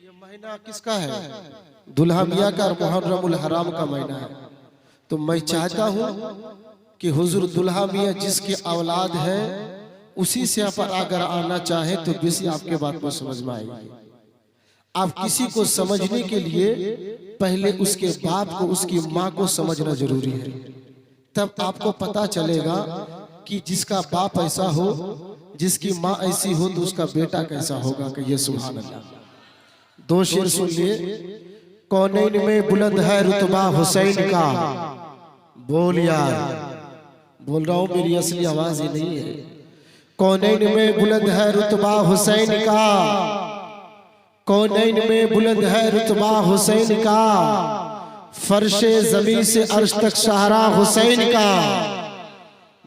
ये महीना किसका है? दुल्हा मियाँ का और मुहर्रमुल हराम का महीना है। तो मैं चाहता हूँ कि हुजूर दुल्हा मियाँ जिसकी औलाद है उसी से आप अगर आना चाहे तो बेसी आपके बात को समझ में आएगी। आप किसी को समझने के लिए पहले उसके बाप को, उसकी माँ को समझना जरूरी है, तब आपको पता चलेगा कि जिसका बाप ऐसा हो, जिसकी माँ ऐसी हो, तो उसका बेटा कैसा होगा। कि ये सुभान अल्लाह। दो शेर सुन लिए। कौनैन में बुलंद है रुतबा हुसैन का। बोल यार, बोल रहा हूँ, मेरी असली आवाज ही नहीं है। कौनैन में बुलंद है रुतबा हुसैन का, कौनैन में बुलंद है रुतबा हुसैन का, फर्शे ज़मीन से अर्श तक सहारा हुसैन का,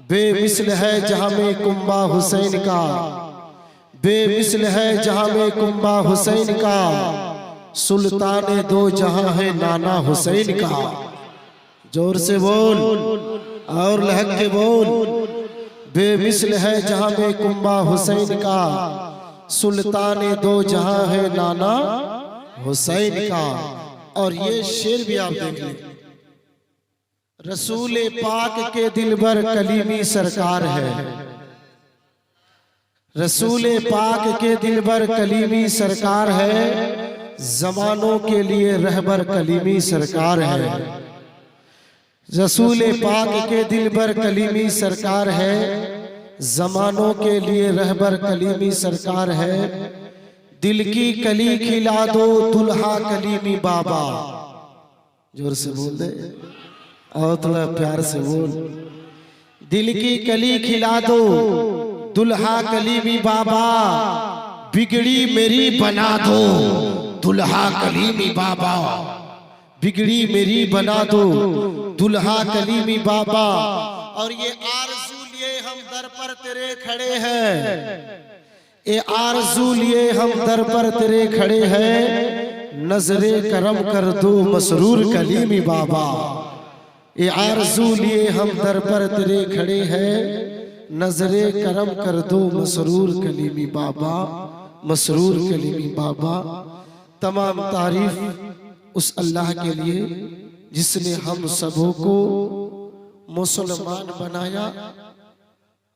बेमिसल है जहां में कुंबा हुसैन का, बेमिसल है जहां में कुंबा हुसैन का, सुल्तान दो जहां है नाना हुसैन का। जोर से बोल और लहक के बोल। बेमिसल है जहां में कुंबा हुसैन का, सुल्तान दो जहां है नाना हुसैन का। और ये शेर भी आप देख लें। रसूल पाक के दिलबर कलीमी सरकार है, रसूल पाक के दिलबर कलीमी सरकार है, जमानों के लिए रहबर कलीमी सरकार है। रसूल पाक के दिलबर कलीमी सरकार है, जमानों के लिए रहबर कलीमी सरकार है। दिल की कली खिला दो दुल्हा कलीमी बाबा। जोर से बोल दे और थोड़ा प्यार से बोल। दिल की कली खिला दो दुल्हा कलीमी बाबा, बिगड़ी मेरी बना दो दुल्हा कलीमी बाबा, बिगड़ी मेरी बना दो दुल्हा कलीमी बाबा। और ये आरज़ू लिए हम दर पर तेरे खड़े हैं, ये आरज़ू लिए हम दर पर तेरे खड़े हैं, नजरे करम कर दो मसरूर कलीमी बाबा। ये आरज़ू लिए हम दर पर तेरे खड़े हैं, नजरे करम कर दो मसरूर कलीमी बाबा, मसरूर कलीमी बाबा। तमाम तारीफ उस अल्लाह के लिए जिसने हम सबों को मुसलमान बनाया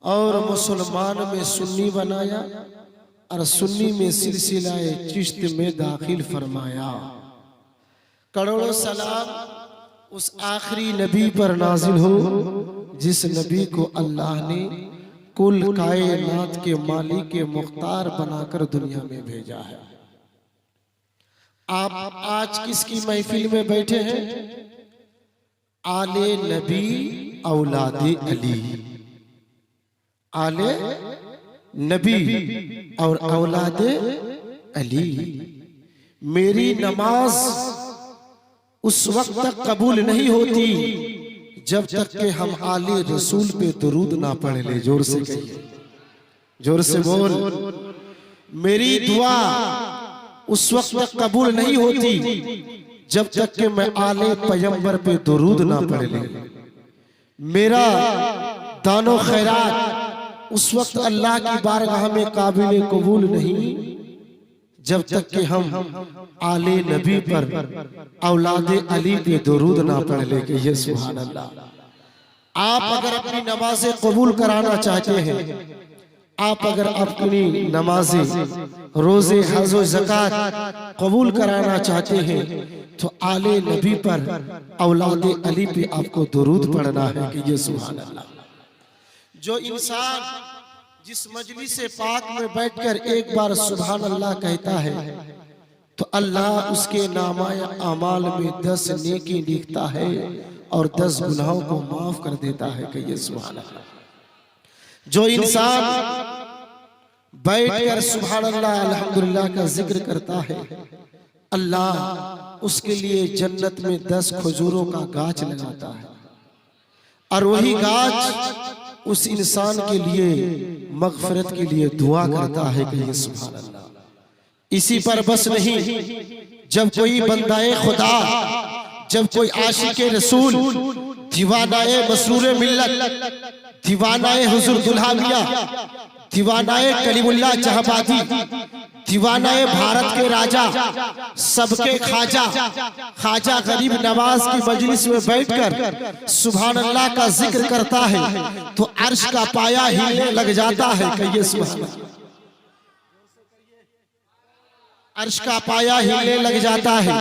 और मुसलमान में सुन्नी बनाया और सुन्नी में सिलसिलाए चिश्त में दाखिल फरमाया। करोड़ों सलाम उस आखिरी नबी पर नाजिल हो जिस नबी को अल्लाह ने कुल कायनात के मालिक के मुख्तार बनाकर दुनिया में भेजा है। आप आज किसकी महफिल में बैठे हैं? आले नबी औलादे अली, आले नबी और औलादे अली। मेरी नमाज उस वक्त तक कबूल नहीं होती जब तक कि हम आले रसूल पे दुरूद ना पढ़ ले। जोर से कहिए, जोर से बोल। मेरी दुआ उस वक्त तक कबूल नहीं होती जब तक कि मैं आले पैगंबर पे दुरूद ना पढ़ ले। मेरा दानो खैरात उस वक्त अल्लाह की बारगाह में काबिल कबूल नहीं जब तक कि हम आले नबी पर औलादे अली पे दुरूद ना पढ़ ले। कि ये सुभान अल्लाह। आप अगर अपनी नमाजें कबूल कराना चाहते हैं, आप अगर अपनी नमाजें रोजे हज व ज़कात कबूल कराना चाहते हैं तो आले नबी पर औलादे अली पे आपको दुरूद पढ़ना है। कि ये सुभान अल्लाह। जो इंसान जिस मजलिस पाक में बैठकर एक बार सुभान अल्लाह कहता है तो अल्लाह उसके नामाए अमाल में 10 नेकी लिखता है और 10 गुनाहों को माफ कर देता है। कि ये सुभान अल्लाह। जो इंसान बैठकर सुभान अल्लाह अल्हम्दुलिल्लाह का जिक्र करता है, अल्लाह उसके लिए जन्नत में 10 खजूरों का गाछ लगाता है और वही गाछ उस इंसान के लिए मगफिरत के लिए दुआ करता है। कि ये सुभान अल्लाह। इसी पर बस नहीं, जब कोई बंदाए खुदा, जब कोई आशिके रसूल, दीवानाए मसरूर मिल्लत, दीवानाए हुजूर दुल्हा मियां, दीवानाए कलीमुल्लाह जहाबादी, दीवानाए भारत के राजा, सबके ख्वाजा, ख्वाजा गरीब नवाज की मजलिस में बैठकर सुभान अल्लाह का जिक्र करता है तो अर्श का पाया हिलने लग जाता है। कहिए सुभान अल्लाह। अर्श का पाया हिलने लग जाता है।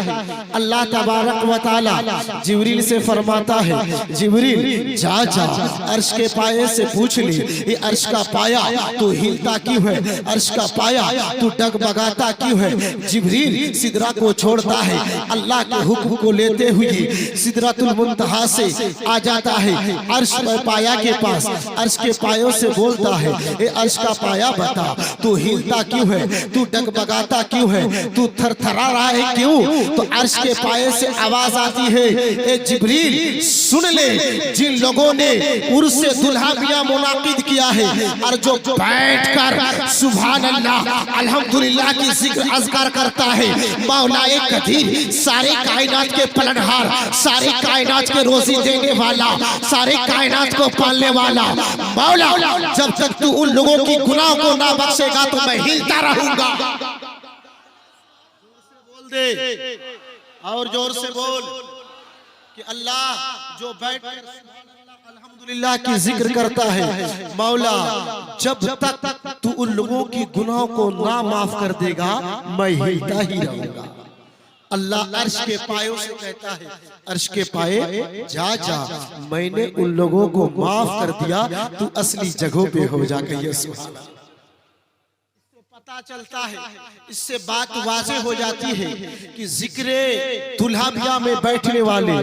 अल्लाह तबारक व तआला जिब्रील से फरमाता है, जिब्रील जा जा अर्श के पाये से पूछ ले, ये अर्श का पाया तू हिलता क्यों है, अर्श का पाया तू डगमगाता क्यों है। जिब्रील सिदरा को छोड़ता है, अल्लाह के हुक्म को लेते हुए सिदरतुल मुंतहा से आ जाता है अर्श पाया के पास। अर्श के पायों से बोलता है, ये अर्श का पाया बता तू हिलता क्यों है, तू डगमगाता क्यों है, तू थरथरा रहा है क्यों। तो अर्श के पाये से आवाज आती है, ए जिब्रील सुन ले, जिन लोगों ने उर्स दुल्हा मियां मुनाकिद किया है और जो बैठकर सुभान अल्लाह अल्हम्दुलिल्लाह की जिक्र अज़कार करता है, मौलाए कदीर सारे कायनात के पलनहार, सारे कायनात के रोजी देने वाला, सारे कायनात को पालने वाला मौला, जब तक तू उन लोगों की गुनाह को ना बख्शेगा तो मैं हिलता रहूंगा। दे और जोर से बोल कि अल्लाह जो बैठकर अल्हम्दुलिल्लाह की जिक्र करता है, मौला जब तक तू उन लोगों की गुनाहों को ना माफ कर देगा मैं हिलता ही रहूंगा। अल्लाह अर्श के पायों से कहता है, अर्श के पाए जा जा मैंने उन लोगों को माफ कर दिया, तू असली जगहों पे हो जा। कहिए सुभान अल्लाह। पता चलता है, इससे बात वाज़ेह हो जाती है कि जिक्रे दुल्हा मियां में बैठने वाले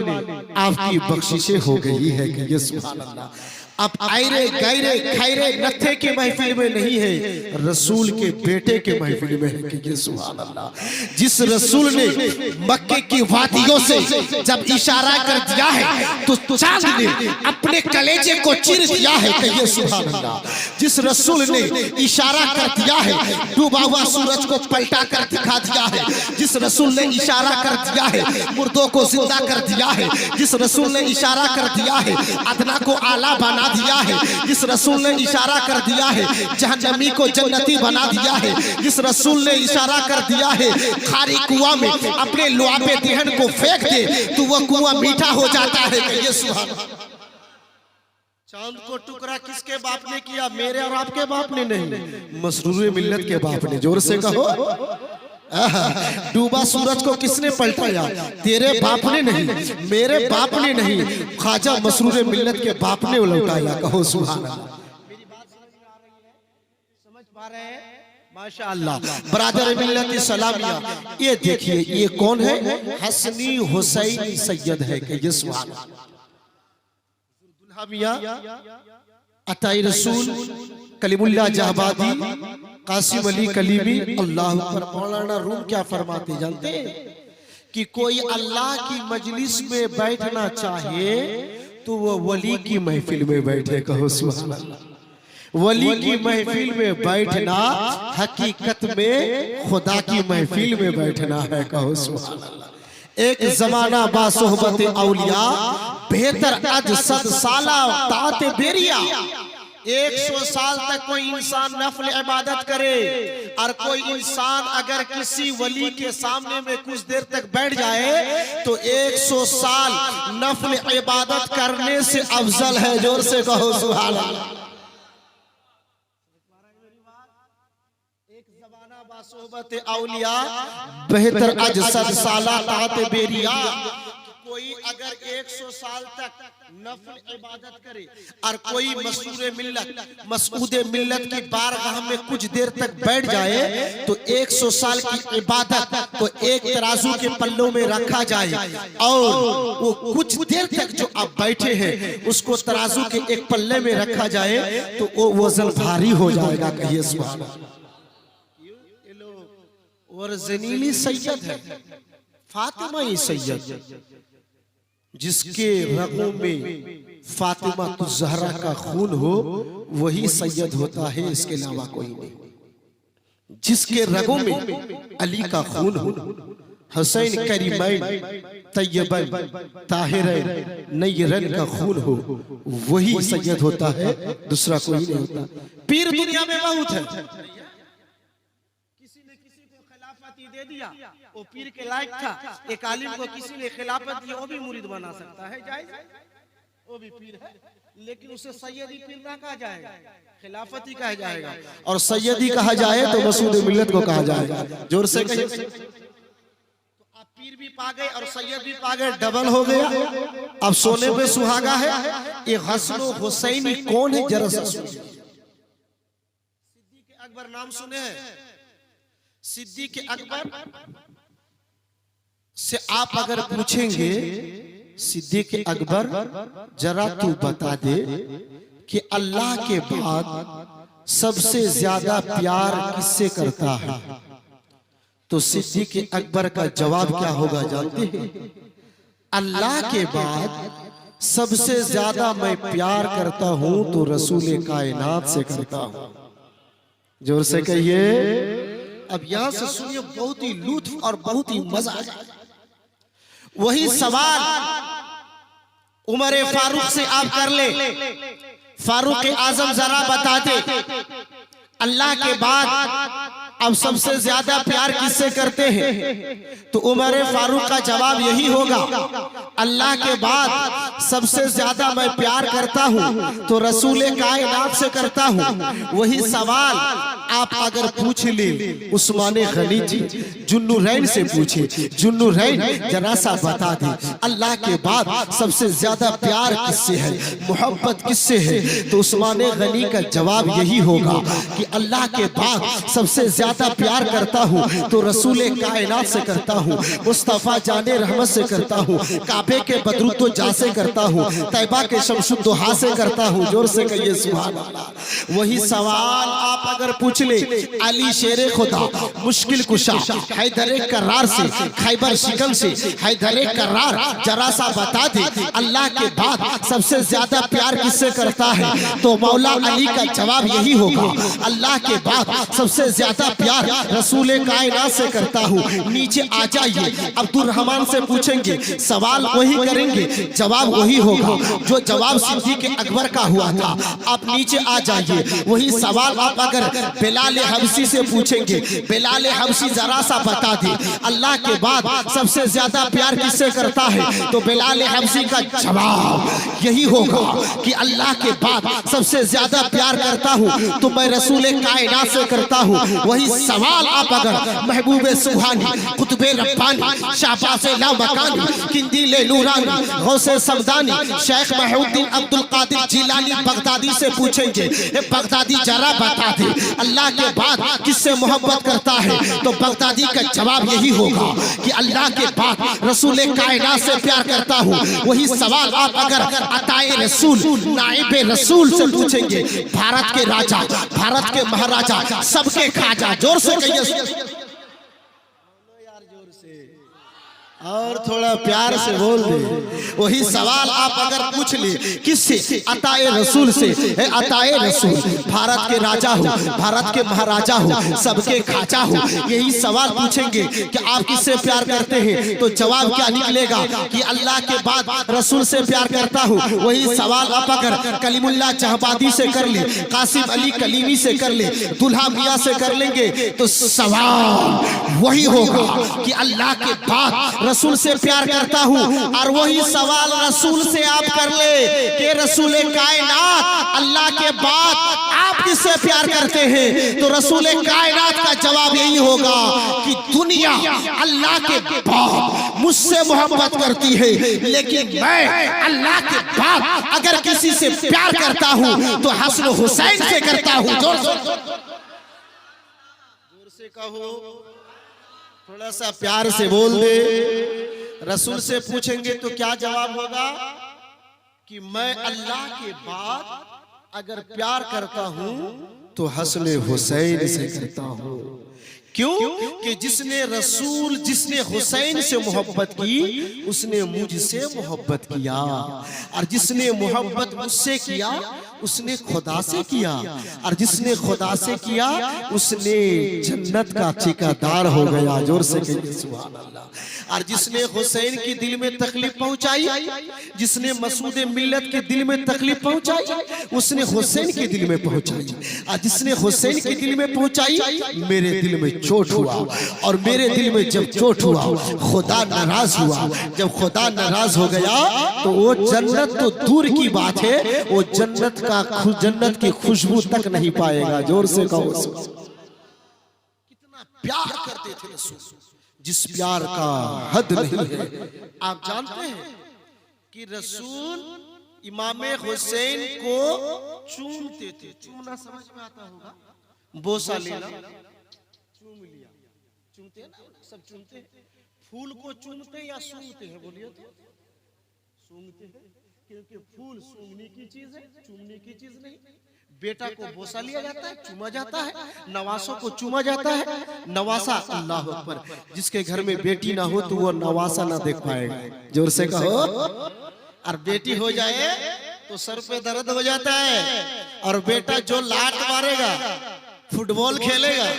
आपकी बख्शिशें हो गई है। कि ये सुभान अल्लाह। अब आयरे गैरे खैरे नत्थे के महफिल में नहीं है, रसूल के बेटे के महफिल में है। कि ये सुभान अल्लाह। जिस रसूल ने मक्के की वादियों से जब इशारा कर दिया है तो चांद ने अपने कलेजे को चीर दिया है। कि ये सुभान अल्लाह। जिस रसूल ने इशारा कर दिया है डूबा हुआ सूरज को पलटा कर दिखा दिया है, जिस रसूल ने इशारा कर दिया है मुर्दों को जिंदा कर दिया है, जिस रसूल ने इशारा कर दिया है अदना को आला बना दिया है, जिस रसूल ने इशारा कर दिया है जहन्नमी को जन्नती बना दिया है, जिस रसूल ने इशारा कर दिया है खारी कुआं में अपने लुआबे दिहन को फेंक दे तो वह कुआं मीठा हो जाता है। कि ये सुभान अल्लाह। चांद को टुकड़ा किसके बाप ने किया, मेरे और आपके बाप ने नहीं, मसरूर मिल्लत के बाप ने। जोर से कहो। डूबा सूरज को किसने पलटाया, तेरे बाप ने नहीं, मेरे बाप ने नहीं, ख्वाजा मसरूर मिल्लत के बाप ने लौटाया। कहो सुभान अल्लाह। मेरी बात समझ पा रहे हैं? माशाअल्लाह। बरादर मिल्लत सलामिया, ये देखिए ये कौन है, हसनी हुसैन सैयद है। कि ये सुभान अल्लाह। दुल्हा मियां अताई रसूल कलीमुल्लाह जहाबादी कासिम अली कलीमी अल्लाह पर। मौलाना रूम क्या फरमाते जानते कि कोई अल्लाह की मजलिस में बैठना चाहे तो वो वली की महफिल में बैठे। कहो सुभान अल्लाह। वली की महफिल में बैठना हकीकत में खुदा की महफिल में बैठना है। कहो सुभान अल्लाह। एक जमाना बा सोहबत औलिया बेहतर अज सद साला तात बेरिया। 100 साल तक कोई इंसान नफल इबादत करे और कोई इंसान अगर किसी वली के सामने में कुछ देर तक बैठ जाए तो 100 साल नफल इबादत करने से अफजल है। जोर से कहो सुभान अल्लाह। एक ज़माना बासोबत औलिया बेहतर अज सद साला तात बेरिया। कोई अगर 100 साल तक नफल इबादत करे और कोई मसूदे मिल्लत की बारगाह में कुछ देर तक बैठ जाए तो 100 साल की इबादत को एक तराजू के पल्लों में रखा जाए और वो कुछ देर तक जो आप बैठे हैं उसको तराजू के एक पल्ले में रखा जाए तो वो वजन भारी हो जाएगा। कहिए सुभान अल्लाह। और जनीली सैयद है फातिमा ही सैयद, जिसके रगों में फातिमा तो ज़हरा का खून हो वही सैयद होता है, इसके अलावा कोई नहीं। जिसके रगों में अली का खून हो, हुसैन करीमैन तैयबैन ताहिरैन नय्यरैन का खून हो वही सैयद होता है, दूसरा कोई नहीं होता। पीर दुनिया में बहुत है, किसी न किसी दे दिया, वो पीर के लायक था। एक आलिम को किसी ने खिलाफत दी, वो भी मुरीद बना सकता है, जायज, वो भी पीर है, लेकिन उसे सैयदी पीर ना कहा जाएगा, खिलाफती कहा जाएगा। और सैयदी कहा जाए तो मसूद मिल्लत को कहा जाएगा। जोर से कहिए। तो आप पीर भी पा गए और सैयद भी पा गए, डबल हो गया। अब सोने पे सुहागा है। ये हसन हुसैनी कौन है जरा सा सुनिए। सिद्दीक अकबर नाम सुने हैं? सिद्दीक अकबर से आप अगर पूछेंगे सिद्दीक अकबर जरा तू बता दे कि अल्लाह के बाद सबसे ज्यादा प्यार किससे करता है, तो सिद्दीक अकबर का जवाब क्या होगा जानते हैं? अल्लाह के बाद सबसे ज्यादा मैं प्यार करता हूं तो रसूल कायनात से करता हूं। जोर से कहिए। अब यहां से सुनिए, बहुत ही लुत्फ और बहुत ही मजा आएगा। वही सवाल उमर फारूक से आप कर ले। फारूक आजम जरा बता दे, अल्लाह के बाद अब सबसे ज्यादा प्यार किससे करते हैं? तो उमर फारूक का जवाब यही होगा, अल्लाह के बाद सबसे ज्यादा मैं प्यार करता हूं तो रसूल कायनात से करता हूं। वही सवाल आप अगर पूछ ले उस्मान गनी जी जुन्नुरैन से पूछे, जुन्नुरैन जरा सा बता दे अल्लाह के बाद सबसे ज्यादा प्यार किससे है, मोहब्बत किससे है, तो उस्मान गनी का जवाब यही होगा कि अल्लाह के बाद सबसे ज्यादा प्यार करता हूँ तो रसूल कायनात से करता हूँ, मुस्तफा जाने रहमत से करता हूँ, काबे के बदरुद्दो जा से करता हूँ, तैबा के शमशुद्दोहा से करता हूँ। जोर से कहिए सुभान अल्लाह। वही सवाल आप अगर पूछ ले अली शेरे खुदा मुश्किल कुशा हैदर करार से, खैबर शिकन से हैदर करार जरा सा बता दे अल्लाह के बाद सबसे ज्यादा प्यार किससे करता है, तो मौला अली का जवाब यही होगा, अल्लाह के बाद सबसे ज्यादा प्यार रसूल कायनात से करता हूँ। नीचे आ जाइए, अब्दुल रहमान से पूछेंगे, सवाल वही करेंगे, जवाब वही होगा जो जवाब सिद्दीक अकबर का हुआ था। आप नीचे आ जाइए, वही सवाल आप अगर बिलाल हबशी से पूछेंगे, बिलाल हबशी जरा सा बता दे अल्लाह के बाद सबसे ज्यादा प्यार किससे करता है, तो बिलाल हबशी का जवाब यही होगा कि अल्लाह के बाद सबसे ज्यादा प्यार करता हूँ तो मैं रसूल कायनात से करता हूँ। वही सवाल आप अगर महबूब सुभानी, कुतुबे रब्बानी, शाहबाज़े लामकानी, किंदीले नूरानी, गौसे समदानी, शेख महउद्दीन अब्दुल कादिर जिलानी बगदादी से पूछेंगे, बगदादी जरा बता दे अल्लाह के बाद किससे मोहब्बत करता है, तो बगदादी का जवाब यही होगा कि अल्लाह के बाद रसूल कायनात से प्यार करता हूँ। वही सवाल आप अगर अताए रसूल, नाइबे रसूल से पूछेंगे, भारत के राजा, भारत के महाराजा, सबके खाजा, जोर से कहिए यार, जोर से और थोड़ा प्यार से बोल दे। वही सवाल आप अगर पूछ ले किससे, अताए रसूल से, अताए रसूल, भारत के राजा हो, भारत के महाराजा हो, सबके खाजा हो, यही सवाल पूछेंगे कि आप किससे प्यार करते हैं, तो जवाब क्या निकलेगा कि अल्लाह के बाद रसूल से प्यार करता हूँ। वही सवाल आप अगर कलीमुल्लाह जहाबादी से कर ले, कासिम अली कलीमी से कर ले, दुल्हा मियाँ से कर लेंगे, तो सवाल वही होगा कि अल्लाह के बाद रसूल से प्यार करता हूँ। और वही सवाल रसूल से आप कर ले कि रसूल कायनात अल्लाह के बाद आप किससे प्यार करते हैं, तो रसूल कायनात का जवाब यही होगा कि दुनिया अल्लाह के बाद मुझसे मोहब्बत करती है, लेकिन मैं अल्लाह के बाद अगर किसी से प्यार करता हूँ तो हसन हुसैन से करता हूँ। जोर से कहो, थोड़ा सा प्यार से बोल दे। रसूल से पूछेंगे तो क्या जवाब होगा कि मैं अल्लाह के बाद अगर प्यार करता हूं तो हसन हुसैन से करता हूं। क्यों कि जिसने रसूल, जिसने हुसैन से मोहब्बत की उसने मुझसे मोहब्बत किया, और जिसने मोहब्बत मुझसे किया उसने खुदा से किया, और जिसने खुदा से किया उसने जन्नत का ठेकेदार हो गया। जोर से कहिए सुभान अल्लाह। और जिसने हुसैन की दिल में तकलीफ पहुंचाई, जिसने मसूद मिल्लत के दिल में तकलीफ पहुंचाई, उसने हुसैन के दिल में पहुंचाई। और जिसने हुसैन के दिल में पहुंचाई, मेरे दिल में चोट हुआ, और मेरे दिल में जब चोट हुआ खुदा नाराज हुआ। जब खुदा नाराज हो गया तो वो जन्नत तो दूर की बात है, वो जन्नत की खुशबू तक नहीं पाएगा। जोर से कहो। कितना प्यार करते थे रसूल, जिस प्यार का हद नहीं है। आप जानते हैं कि रसूल इमाम हुसैन को चूमते थे। चूमना समझ में आता होगा, बोसा लेना, चूम लिया, चूमते हैं ना, सब चूमते हैं। फूल को चूमते या सूंघते हैं? बोलिए तो। सूंघते हैं, क्योंकि फूल सूंघने की चीज है, चूमने की चीज नहीं। बेटा को बोसा लिया जाता है, चूमा जाता है, नवासों को चूमा जाता है। नवासा, अल्लाह अकबर, जिसके घर में बेटी ना हो तो वो नवासा ना देख पाएगा। जोर से कहो। और बेटी हो जाए तो सर पे दर्द हो जाता है, और बेटा जो लात मारेगा, फुटबॉल खेलेगा,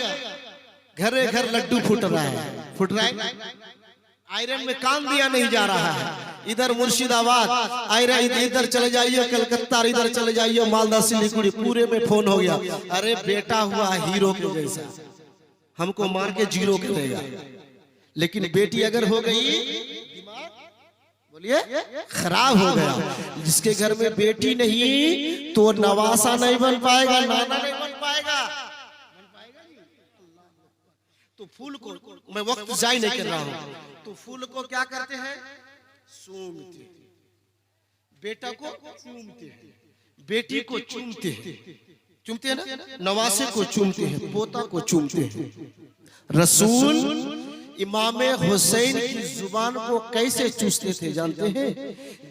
घरे घर लड्डू फूट रहा है, आयरन में काम दिया नहीं जा रहा है। इधर मुर्शिदाबाद आयरन, इधर चले जाइए कलकत्ता, इधर चले जाइए मालदा सिलीगुड़ी, पूरे में फोन हो गया, अरे बेटा हुआ हीरो के जैसा, हमको मार के जीरो करेगा। लेकिन बेटी अगर हो गई, बोलिए, खराब हो गया। जिसके घर में बेटी नहीं तो नवासा नहीं बन पाएगा, नाना नहीं बन पाएगा। तो फूल को, मैं वक्त जाय नहीं कर रहा हूं, तो फूल को क्या करते हैं? सूंघते हैं। बेटा को चूमते हैं, बेटी को चूमते हैं, चूमते हैं ना, नवासे को चूमते हैं, पोता को चूमते हैं। रसूल इमाम हुसैन की जुबान को कैसे चूसते थे जानते हैं?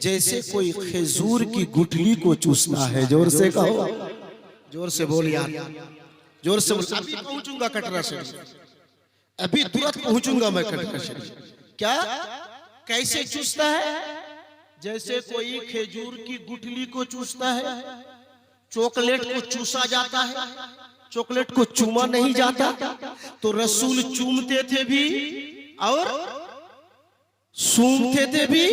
जैसे कोई खजूर की गुठली को चूसना है। जोर से कहो, जोर से बोल यार, जोर से बोल। अभी पहुंचूंगा कटरा शरीफ, अभी तुरंत पहुंचूंगा मैं कटरा शरीफ। क्या कैसे चूसता है? जैसे कोई खजूर की गुठली को चूसता है। चॉकलेट को चूसा जाता है, चॉकलेट को चूमा नहीं जाता। तो रसूल चूमते थे भी और सूंघते थे भी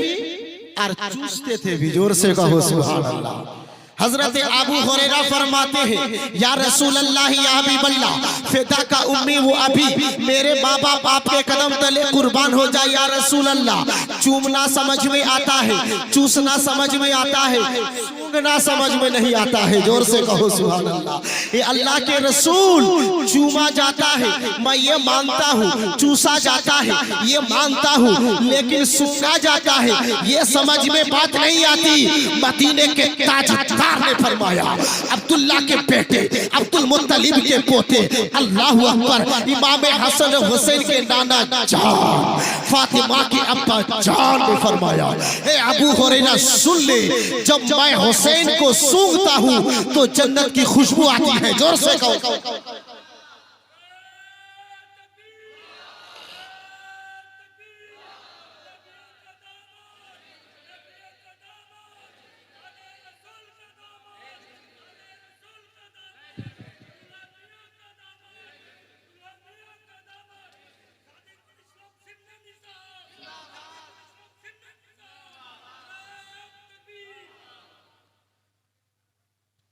और चूसते थे भी। जोर से कहो सुभान अल्लाह। हजरत अबू हुरैरा फरमाते हैं, या रसूल अल्लाह या हबीब अल्लाह, फिदा का उम्मी वो अभी, मेरे माँ बाप आपके कदम तले कुर्बान हो जाए या रसूल अल्लाह। चूमना समझ में आता है, चूसना समझ में आता है, सूंघना समझ में नहीं आता है। जोर से कहो सुभान अल्लाह। ये अल्लाह के रसूल, चूमा जाता है मैं ये मानता हूँ, चूसा जाता है ये मानता हूँ, लेकिन सूंघा जाता है ये समझ में बात नहीं आती। मदीने के ताजदार ने फरमाया, अब्दुल्ला के बेटे, अब्दुल मुत्तलिब के पोते, अल्लाहु अकबर, इमाम हसन हुसैन के नाना जान, फातिमा के अब्बा जान ने फरमाया, ए अबू हुरैरा सुन ले, जब मैं हुसैन को सूंघता हूँ तो जन्नत की खुशबू आती है। जोर से कहो।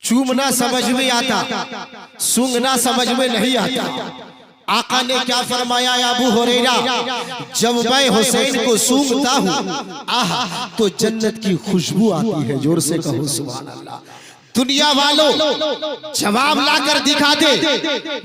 चूमना समझ में आता, सूंघना समझ में नहीं आता। आका ने क्या फरमाया, अबू हुरैरा, जब मैं हुसैन को सूंघता हूँ आहा तो जन्नत की खुशबू आती है। जोर से कहो सुभान अल्लाह। दुनिया वालों जवाब लाकर दिखा दे,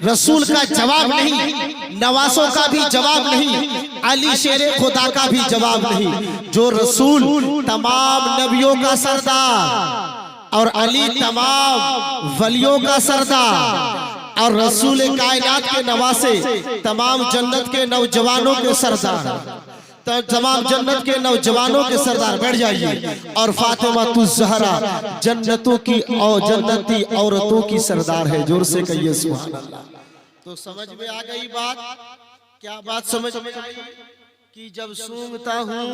रसूल का जवाब नहीं, नवासों का भी जवाब नहीं, अली शेरे खुदा का भी जवाब नहीं। जो रसूल तमाम नबियों का सरदार और अली तमाम वलियों का सरदार और रसूल कायनात के नवासे, तमाम जन्नत के नौजवानों के सरदार, तमाम जन्नत के नौजवानों के सरदार। बैठ जाइए। और फातिमा ज़हरा जन्नतों की और जन्नती औरतों की सरदार है। जोर से कहिए सुभान अल्लाह। तो समझ में आ गई बात? क्या बात समझ में आई? कि जब सूंघता हूँ,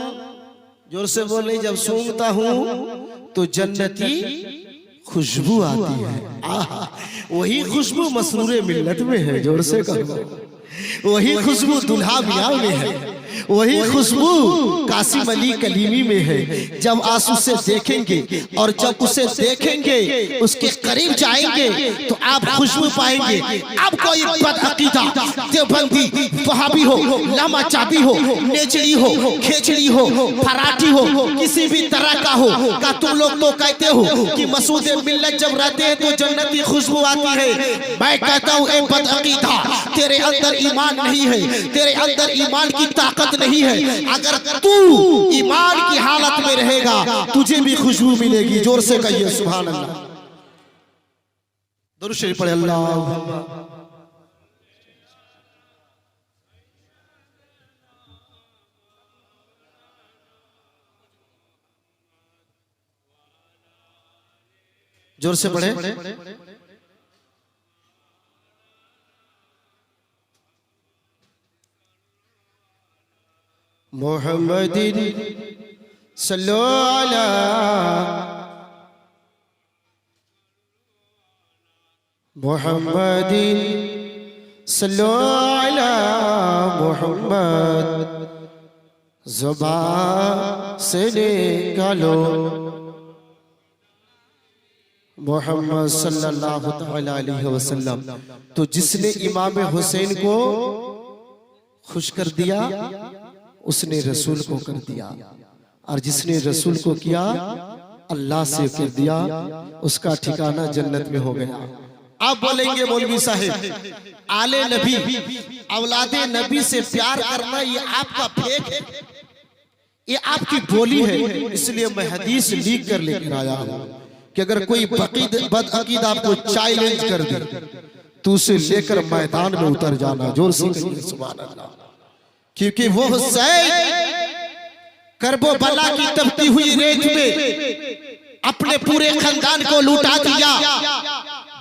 जोर से बोले, जब सूंघता हूँ तो जन्नती खुशबू आती है। आहा, वही खुशबू मसरूरे मिल्लत में है, जोर से कहो। वही खुशबू दुल्हा मियां में है, वही खुशबू कासिम अली कलीमी में है। जब आप उसे देखेंगे और जब उसे देखेंगे उसके करीब जाएंगे तो आप खुशबू पाएंगे। अब कोई बदअकीदा देवबंदी वहाबी हो, लामा चाबी हो, नेचड़ी हो, खेचड़ी हो, फराठी हो, किसी भी तरह का हो का तुम लोग तो कहते हो कि मसूद मिल्लत जब रहते हैं तो जन्नती खुशबू आती है। मैं कहता हूँ ए बदअकीदा, तेरे अंदर ईमान नहीं है, तेरे अंदर ईमान की ताकत नहीं है। अगर तू ईमान की हालत में रहेगा तुझे भी खुशबू मिलेगी। जोर से कहिए सुभान अल्लाह। दुरूद शरीफ पढ़े अल्लाह। जोर से पढ़े। मोहम्मदिन सल्लो अला मोहम्मदिन सल्लो अला मोहम्मद। ज़ुबान से निकालो मोहम्मद सल्लल्लाहु तआला अलैहि वसल्लम। तो जिसने इमाम हुसैन को खुश कर दिया उसने रसूल को कर दिया, और जिसने रसूल को किया अल्लाह से कर दिया, उसका ठिकाना जन्नत में हो गया। अब बोलेंगे मौलवी साहब, आले नबी औलादे नबी से प्यार करना ये आपका फेक है, ये आपकी बोली है। इसलिए मैं हदीस लीक कर लेकर आया हूँ कि अगर कोई बदअकीद आपको चैलेंज कर दे तो उसे लेकर मैदान में उतर जाना। जोर से कहिए सुभान अल्लाह। क्योंकि वो हुसैन करबला की तपती हुई रेत में अपने पूरे खानदान को लुटा दिया।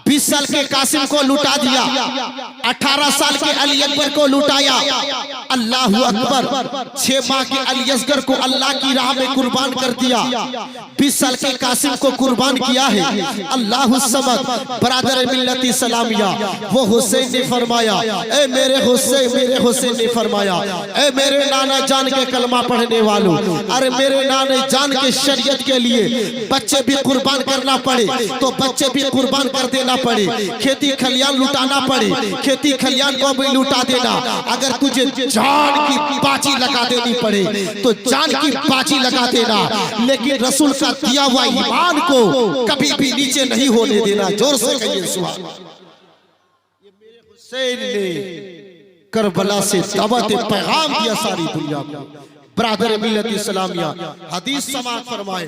20 साल के कासिम को लुटा दिया, 18 साल के अली अकबर को लुटाया। अल्लाह अकबर। 6 माह के अली असगर को अल्लाह की राह में कुर्बान कर दिया। 20 साल के कासिम को कुर्बान किया है। अल्लाह समद बरादर मिल्लती सलामिया। वो हुसैन ने फरमाया, ए मेरे हुसैन ने फरमाया, ए मेरे नाना जान के कलमा पढ़ने वालों, अरे मेरे नाना जान के शरीयत के लिए बच्चे भी कुर्बान करना पड़े तो बच्चे भी कुर्बान कर देना पड़े, खेती खलियान लुटाना पड़े, खेती खलियान को भी लुटा देना। अगर तुझे जान की बाजी लगा देनी पड़े तो जान की बाजी लगा देना, लेकिन रसूल का दिया हुआ ईमान को कभी भी नीचे नहीं होने देना। जोर से कहिए सुभान। ये मेरे हुसैन ने करबला से दावत पैगाम दिया सारी दुनिया को। बरादर मिल्लत इस्लामिया हदीस समाअत फरमाए,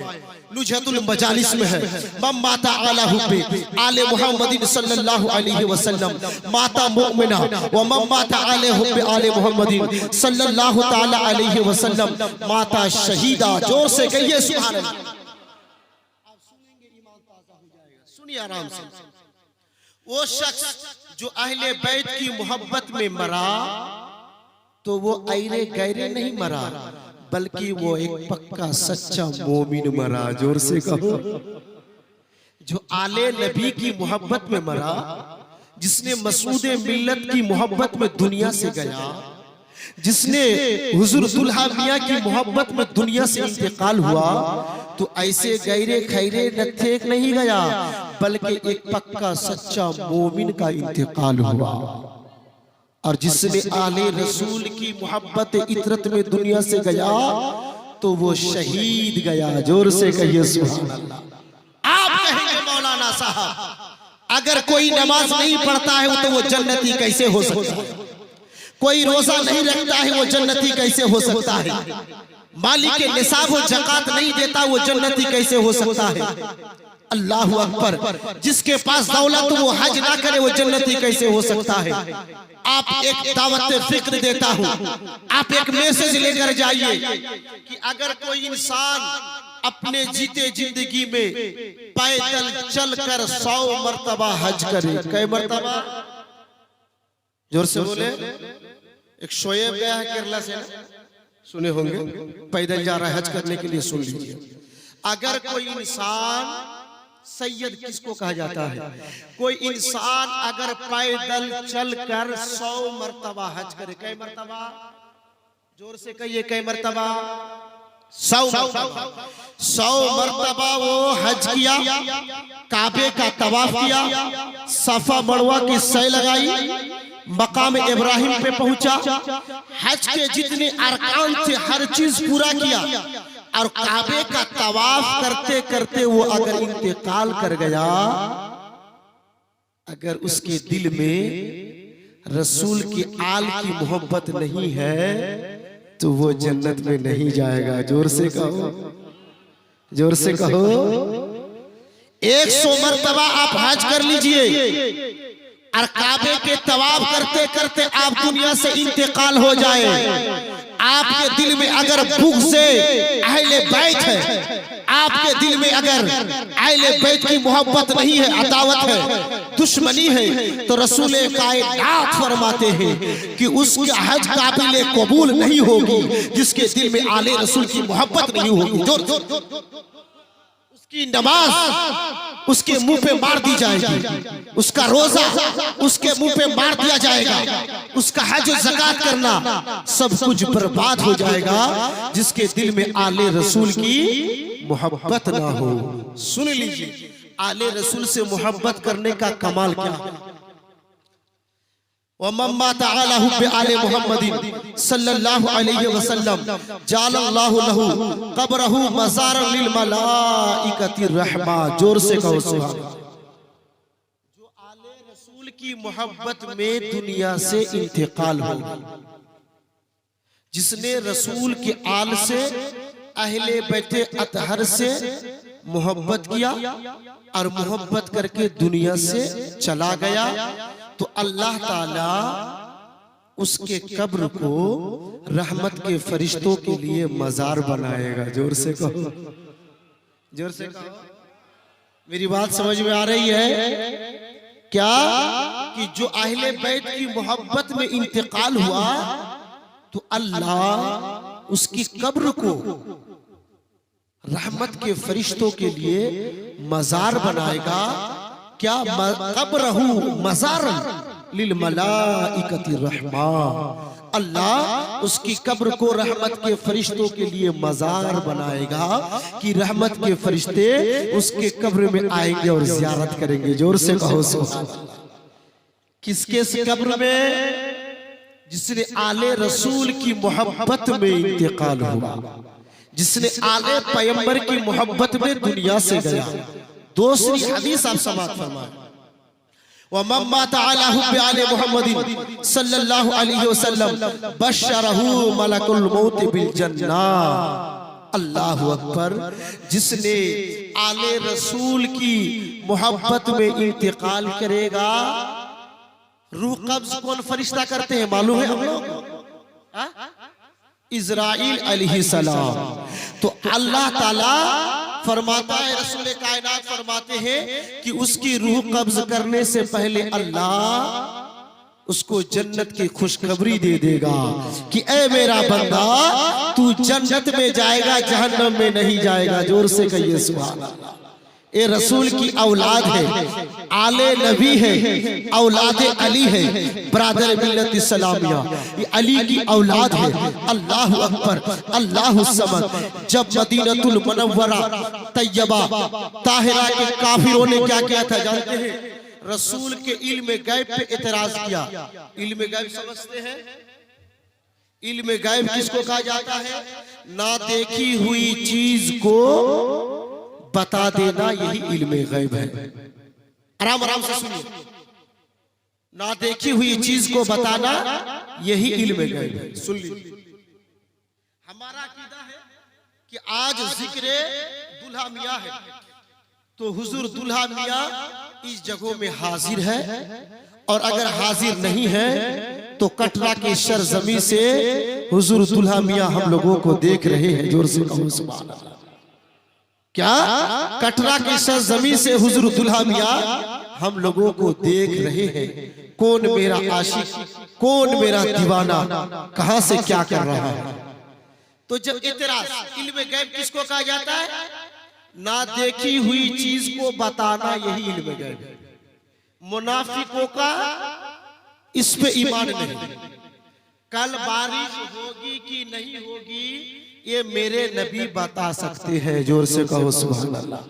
नुजहतुल मजालिस में है, मम माता अला हुब्बे आले मुहम्मदिन सल्लल्लाहु अलैहि वसल्लम माता मुमिना व मम माता आले हुब्बे आले मुहम्मदिन सल्लल्लाहु ताला अलैहि वसल्लम माता शहीदा। जोर से कहिए सुभान अल्लाह। आप सुनेंगे ईमान ताज़ा हो जाएगा। सुनिए आराम से। वो शख्स जो अहले बैत की मोहब्बत में मरा तो वो ऐरे गैरे नहीं मरा, बल्कि वो एक पक्का सच्चा मोमिन मरा। जोर से कहो। जो आले नबी की मोहब्बत में मरा, जिसने मसूद मिल्लत की मोहब्बत में दुनिया से गया, जिसने हुजूर दुल्हा मियां की मोहब्बत में दुनिया से इंतकाल हुआ, तो ऐसे गैरे खैरे नत्थे नहीं गया, बल्कि एक पक्का सच्चा मोमिन का इंतकाल हुआ। और जिसने आले रसूल की मोहब्बत इतरत में दुनिया से गया तो वो शहीद गया। जोर से कहिए सुभान अल्लाह। आप कहेंगे मौलाना साहब अगर कोई नमाज नहीं पढ़ता है तो वो जन्नती कैसे हो सकता है? कोई रोजा नहीं रखता है वो जन्नती कैसे हो सकता है? मालिक के निसाब और ज़कात नहीं देता वो जन्नती कैसे हो सकता है? अल्लाहु अकबर। जिसके पास दौलत वो हज ना करे वो जन्नती कैसे हो सकता है? आप एक दावत फिक्र देता हूँ, आप एक मैसेज लेकर जाइए कि अगर कोई इंसान अपने जीते जिंदगी में पैदल चलकर 100 मर्तबा हज करे। कै मर्तबा? जोर से बोले। एक शोएब गया है केरला से, सुने होंगे, पैदल जा रहा है हज करने के लिए, सुन लीजिए। अगर कोई इंसान सैयद किसको कहा जाता है? कोई इंसान अगर पैदल चलकर 100 मर्तबा हज करे, कई मर्तबा? जोर से कहिए, कई मर्तबा? 100 मर्तबा वो हज किया, काबे का तवाफ किया, सफा मरवा की सै लगाई, मकाम इब्राहिम पे पहुंचा, हज के जितने अरकान थे हर चीज पूरा किया, और काबे का तवाफ करते करते वो अगर इंतकाल कर गया, अगर उसके दिल में रसूल की आल की मोहब्बत नहीं है तो वो जन्नत में नहीं जाएगा। जोर से कहो, जोर से कहो। 100 मर्तबा आप हज कर लीजिए और काबे के तवाफ करते करते आप दुनिया से इंतकाल हो जाए, आपके दिल में अगर बुग़्ज़े अहले बैत है, आपके दिल में अगर अहले बैत की मोहब्बत नहीं है, अदावत है, दुश्मनी है, तो रसूल कायनात फरमाते हैं कि उसका हज काबिल कबूल नहीं होगी जिसके दिल में आले रसूल की मोहब्बत नहीं होगी। उसकी नमाज उसके मुंह पे मार दी जाएगी, उसका रोजा उसके मुंह पे मार दिया जाएगा, उसका हज ज़कात करना सब कुछ बर्बाद हो जाएगा जिसके दिल में आले रसूल की मोहब्बत ना हो। सुन लीजिए, आले रसूल से मोहब्बत करने का कमाल क्या है? वमम्मा तआला हुब्बे आले मुहम्मदिन सल्लल्लाहु अलैहि वसल्लम जालल्लाहु लहू कब्रहु मज़ारन लिल मलाइकति रहमा। जोर से कहो सुभान अल्लाह। जो आले रसूल की मोहब्बत में दुनिया से इंतकाल हो, जिसने रसूल के आल से अहले बैते अतहर से मोहब्बत किया और मोहब्बत करके दुनिया से चला गया, तो अल्लाह ताला उसके कब्र को रहमत के फरिश्तों के लिए मजार बनाएगा। जोर से कहो, जोर से कहो। मेरी बात समझ में आ रही है क्या? कि जो अहले बैत की मोहब्बत में इंतकाल हुआ तो अल्लाह उसकी कब्र को रहमत के फरिश्तों के लिए मजार बनाएगा। क्या? कब्रहु मज़ारन लिल मलाइकति रहमा। अल्लाह उसकी कब्र को रहमत के फरिश्तों के लिए मजार बनाएगा कि रहमत के फरिश्ते उसके कब्र में आएंगे और ज़ियारत करेंगे। जोर से कहो सुभान अल्लाह। किसके कब्र में? जिसने आले रसूल की मोहब्बत में इंतकाल हुआ, जिसने आले पैगंबर की मोहब्बत में दुनिया से गया। दूसरी हदीस आप समाप्त फरमाएं, वमम्मा तआला हुब्बे आले मुहम्मदिन सल्लल्लाहु अलैहि वसल्लम बशरहु मलकुल मौत बिल जन्नह। अल्लाहु अकबर। जिसने आले रसूल की मोहब्बत में इंतकाल करेगा, रूह कब्ज कौन फरिश्ता करते हैं मालूम है हम लोग? इज़राइल अलैहिस्सलाम। तो अल्लाह ताला फरमाता है, रसूल कायनात फरमाते हैं कि उसकी रूह कब्ज करने से पहले अल्लाह उसको जन्नत की खुशखबरी दे देगा कि ए मेरा बंदा, तू जन्नत में जाएगा, जहन्नम में नहीं जाएगा। जोर से कहिए सुभान अल्लाह। ये रसूल की औलाद है, आले नबी है, औलाद अली है, ब्रादर मिल्लत इस्लामिया, ये अली की औलाद है। अल्लाह अकबर, अल्लाह समद। जब मदीनतुल मुनव्वरा तैयबा ताहिरा के काफिरों ने क्या किया था जानते हैं? रसूल के इल्म गैब पे एतराज किया। इल्म गैब समझते हैं? इल्म गैब किसको कहा जाता है? ना देखी हुई चीज को बता देना, यही इल्म गैब है। आराम आराम से सुनिए। ना देखी हुई चीज को बताना, यही इल्म गैब है। सुन लीजिए, हमारा अकीदा है कि आज जिक्र दुल्हा मियां है, तो हुजूर दुल्हा मियां इस जगहों में हाजिर है, और अगर हाजिर नहीं है तो कटरा के सरजमी से हुजूर दुल्हा मियां हम लोगों को देख रहे हैं। जोर से कहो सुभान अल्लाह। क्या? कटरा के सरजमी से हुजूर दुल्हा मियां हम लोगों को देख रहे हैं। कौन मेरा आशिक, कौन मेरा दीवाना, कहां से क्या कर रहा है? तो जब इतराज, इल्म गैब किसको कहा जाता है? ना देखी हुई चीज को बताना यही इल्म गैब है। मुनाफिकों का इस पे ईमान नहीं। कल बारिश होगी कि नहीं होगी ये मेरे नबी बता सकते हैं। जोर से कहो सुभान अल्लाह।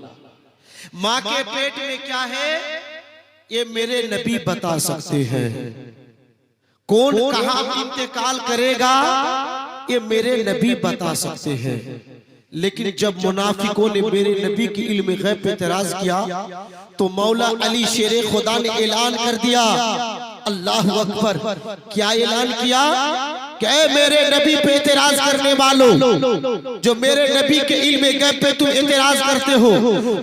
माँ के पेट में क्या है ये मेरे नबी बता सकते हैं। कौन कहाँ इंतकाल करेगा ये मेरे नबी बता सकते हैं। लेकिन जब मुनाफिकों ने मेरे नबी की इल्म गैब पे एतराज किया तो मौला अली शेरे खुदा ने ऐलान कर दिया, अल्लाह अकबर। क्या ऐलान किया कि मेरे नबी पे एतराज करने वालों, जो मेरे नबी के इल्म गैब पे तुम एतराज करते हो,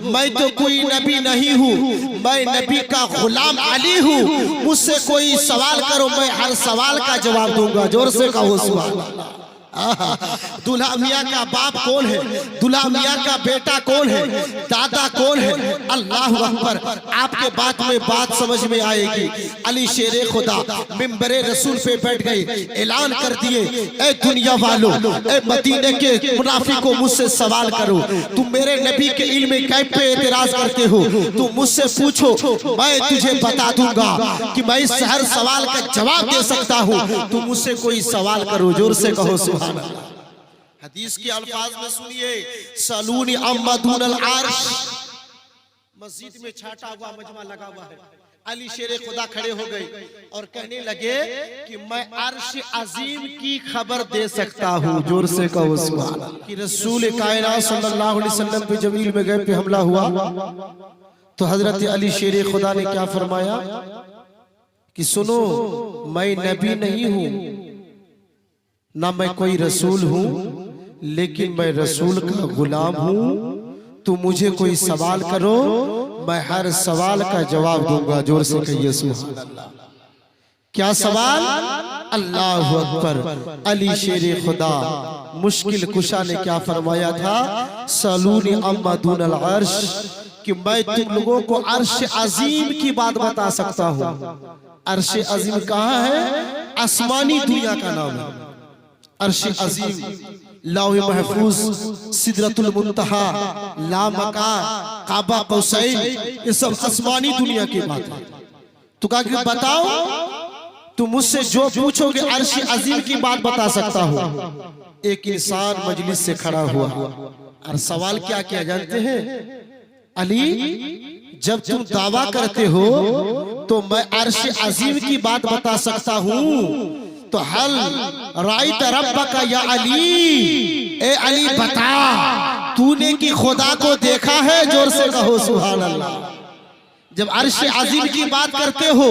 मैं तो कोई नबी नहीं हूँ, मैं नबी का गुलाम अली हूँ। मुझसे कोई सवाल करो, मैं हर सवाल का जवाब दूंगा। जोर से कहो सुभान अल्लाह। दुल्हा मियाँ का बाप कौन है, दुल्हा मियाँ का बेटा कौन है, दादा कौन है, अल्लाह अकबर। आपके बात में बात समझ में आएगी। अली शेरे खुदा मिंबरे रसूल पे बैठ गए, ऐलान कर दिए, ए दुनिया वालों, ए मदीने के मुनाफिकों, मुझसे सवाल करो। तुम मेरे नबी के इल्म गैब पे एतराज करते हो, तुम मुझसे पूछो, मैं तुझे बता दूंगा कि मैं इस हर सवाल का जवाब दे सकता हूँ। तुम मुझसे कोई सवाल करो। जोर से कहो सुभान। हदीस के अल्फाज में सुनिए, सलूनी अम्मदुल अर्श। मस्जिद में छाटा हुआ मजमा लगा हुआ है। अली शेरे खुदा खड़े हो गए और कहने लगे कि मैं अर्श अजीम की खबर दे सकता हूँ। जोर से कहो सुभान अल्लाह। कि रसूल कायनात सल्लल्लाहु अलैहि वसल्लम पे जब इल्म गैब पे हमला हुआ तो हजरत अली शेरे खुदा ने क्या फरमाया कि सुनो, मैं नबी नहीं हूँ, ना मैं कोई रसूल हूँ, लेकिन मैं रसूल का गुलाम हूँ। तू मुझे कोई सवाल करो, मैं हर सवाल का जवाब दूंगा। जोर से कहिए सुभान अल्लाह। क्या सवाल? अल्लाह अकबर। अली शेरे खुदा मुश्किल कुशा ने क्या फरमाया था, सलूनी अम्मदुल अर्श, कि मैं तुम लोगों को अर्श अजीम की बात बता सकता हूँ। अर्श अजीम कहाँ है? आसमानी दुनिया का नाम है अर्श अजीम। लौह महफूज, सिदरतुल मुंतहा, लामका, काबा कौसैन, ये सब आसमानी दुनिया की बात है। तो कहा कि बताओ, तुम मुझसे जो पूछोगे अर्श अजीम की बात बता सकता हूँ। एक इंसान मजलिस से खड़ा हुआ और सवाल क्या किया जानते हैं? अली, जब तुम दावा करते हो तो मैं अर्श अजीम की बात बता सकता हूँ, तो हल राइट रब्बका या अली, ए अली बता, तूने की खुदा को देखा है? जोर से कहो सुभान अल्लाह। जब अर्श अजीम की बात करते हो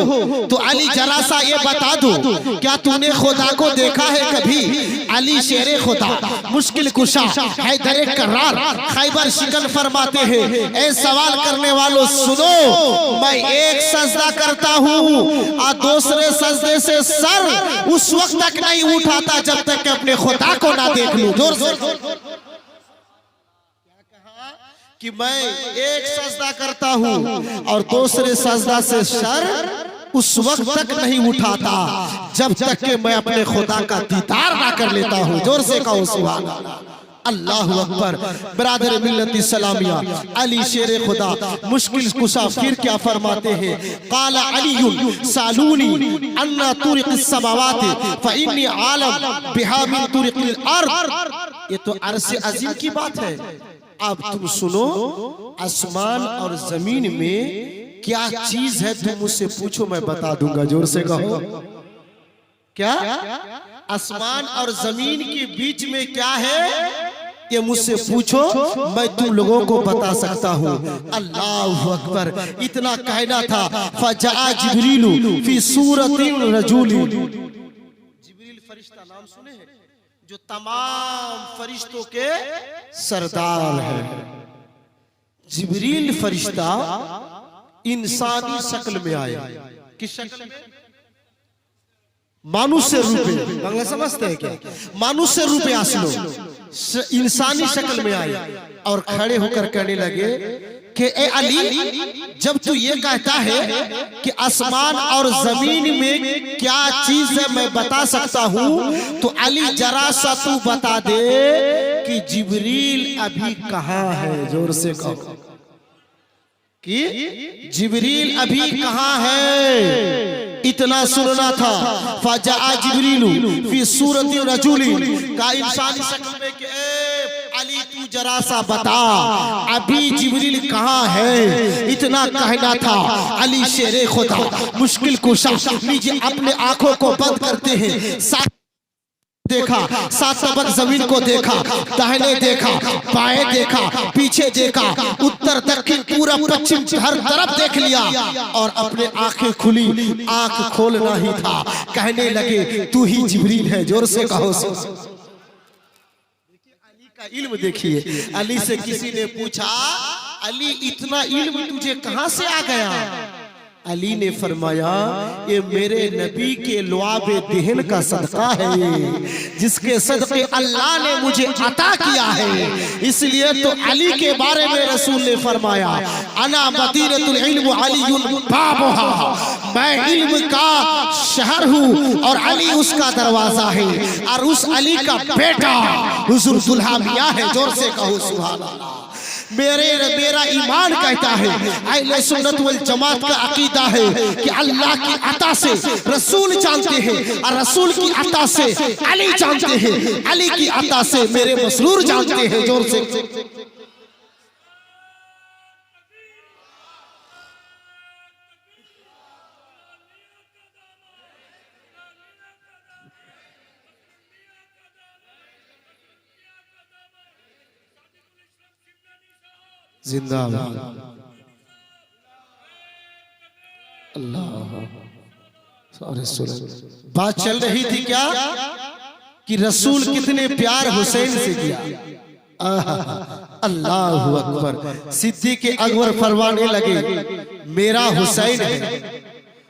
तो अली जरा सा ये बता दो, क्या तूने खुदा को देखा है कभी? अली शेरे खुदा मुश्किल कुशा हैदर करार खैबर शिकन फरमाते हैं, ए सवाल करने वालों सुनो, मैं एक सजदा करता हूँ और दूसरे सजदे से सर उस वक्त तक नहीं उठाता जब तक कि अपने खुदा को ना देख लूं। जोर से कि मैं एक सजदा करता हूँ और दूसरे सजदा से सर उस वक्त तक नहीं उठाता जब तक कि मैं अपने खुदा का दीदार ना कर लेता हूँ। जोर से कहो सुभान अल्लाह अकबर। बरादर मिल्लत इस्लामिया, अली शेरे खुदा मुश्किल कुशा फिर क्या फरमाते हैं? काला अली सालूनी अन्ना तुरिक़िस समावाति फ़इन्नी आलम बिहा मिन तुरिक़िल अर्द। ये तो अर्श अजीम की बात है। अब तुम सुनो, आसमान और जमीन में क्या चीज है तुम मुझसे पूछो, मैं बता दूंगा। जोर से कहो क्या? आसमान और जमीन के बीच में क्या है ये मुझसे पूछो, मैं तुम लोगों को बता सकता हूँ। अल्लाह अकबर। इतना कहना था, फजा जिब्रीलु फी सूरतिन रजूली। जिब्रील फरिश्ता नाम सुने हैं, जो तमाम फरिश्तों के सरदार है। जिब्रील फरिश्ता इंसानी शक्ल में आए। किस शक्ल में? मानुष्य रूप में। बांग्ला समझते हैं क्या? मानुष्य रूप में आसलो इंसानी शक्ल में आए और खड़े होकर कहने लगे कि ए अली, जब तू ये कहता है कि आसमान और जमीन में क्या चीज है मैं बता सकता हूँ, तो अली जरा सा तू बता दे कि जिब्रील अभी कहाँ है। जोर से कहो कि जिब्रील अभी कहाँ है। इतना सुनना था। फजा जिब्रीलु फी सूरति रजूलिन का इंसानी शक्ल में कि अली तू जरा सा बता अभी जिब्रील कहाँ है। इतना कहना था। अली शेरे खुदा मुश्किल कुशा नीचे अपने आंखों को बंद करते हैं। देखा, सात सबक जमीन को देखा, दाहिने देखा, बाएं देखा, पीछे देखा, उत्तर दक्षिण पूरब पश्चिम हर तरफ देख लिया और अपने आंखें खुली, आंख खोलना ही था। कहने लगे तू ही जिब्रील है। जोर से कहो। अली का इल्म देखिए। अली से किसी ने पूछा, अली इतना इल्म तुझे कहां से आ गया? अली ने फरमाया ये मेरे नबी के लुआबे देहन का सदका है, जिसके सदके अल्लाह ने मुझे अता किया है। इसलिए तो अली के बारे में रसूल ने फरमाया अना मदीनतुल इल्म अलीयुल बाबुहा, मैं इल्म का शहर हूँ और अली उसका दरवाजा है। और उस अली का बेटा हुजूर दुल्हा मियां है। जोर से कहो सुभान अल्लाह। मेरा ईमान कहता है, अहले सुन्नत वल जमात का अकीदा है कि अल्लाह की अता से रसूल जानते हैं और रसूल की अता से अली जानते हैं, अली की अता से मेरे मसरूर जानते हैं। जोर से जिंदाबाद। अल्लाह। बात चल रही थी क्या कि रसूल कितने प्यार हुसैन से किया। अल्लाह अकबर। सिद्दीक़ अकबर फरमाने लगे मेरा हुसैन है।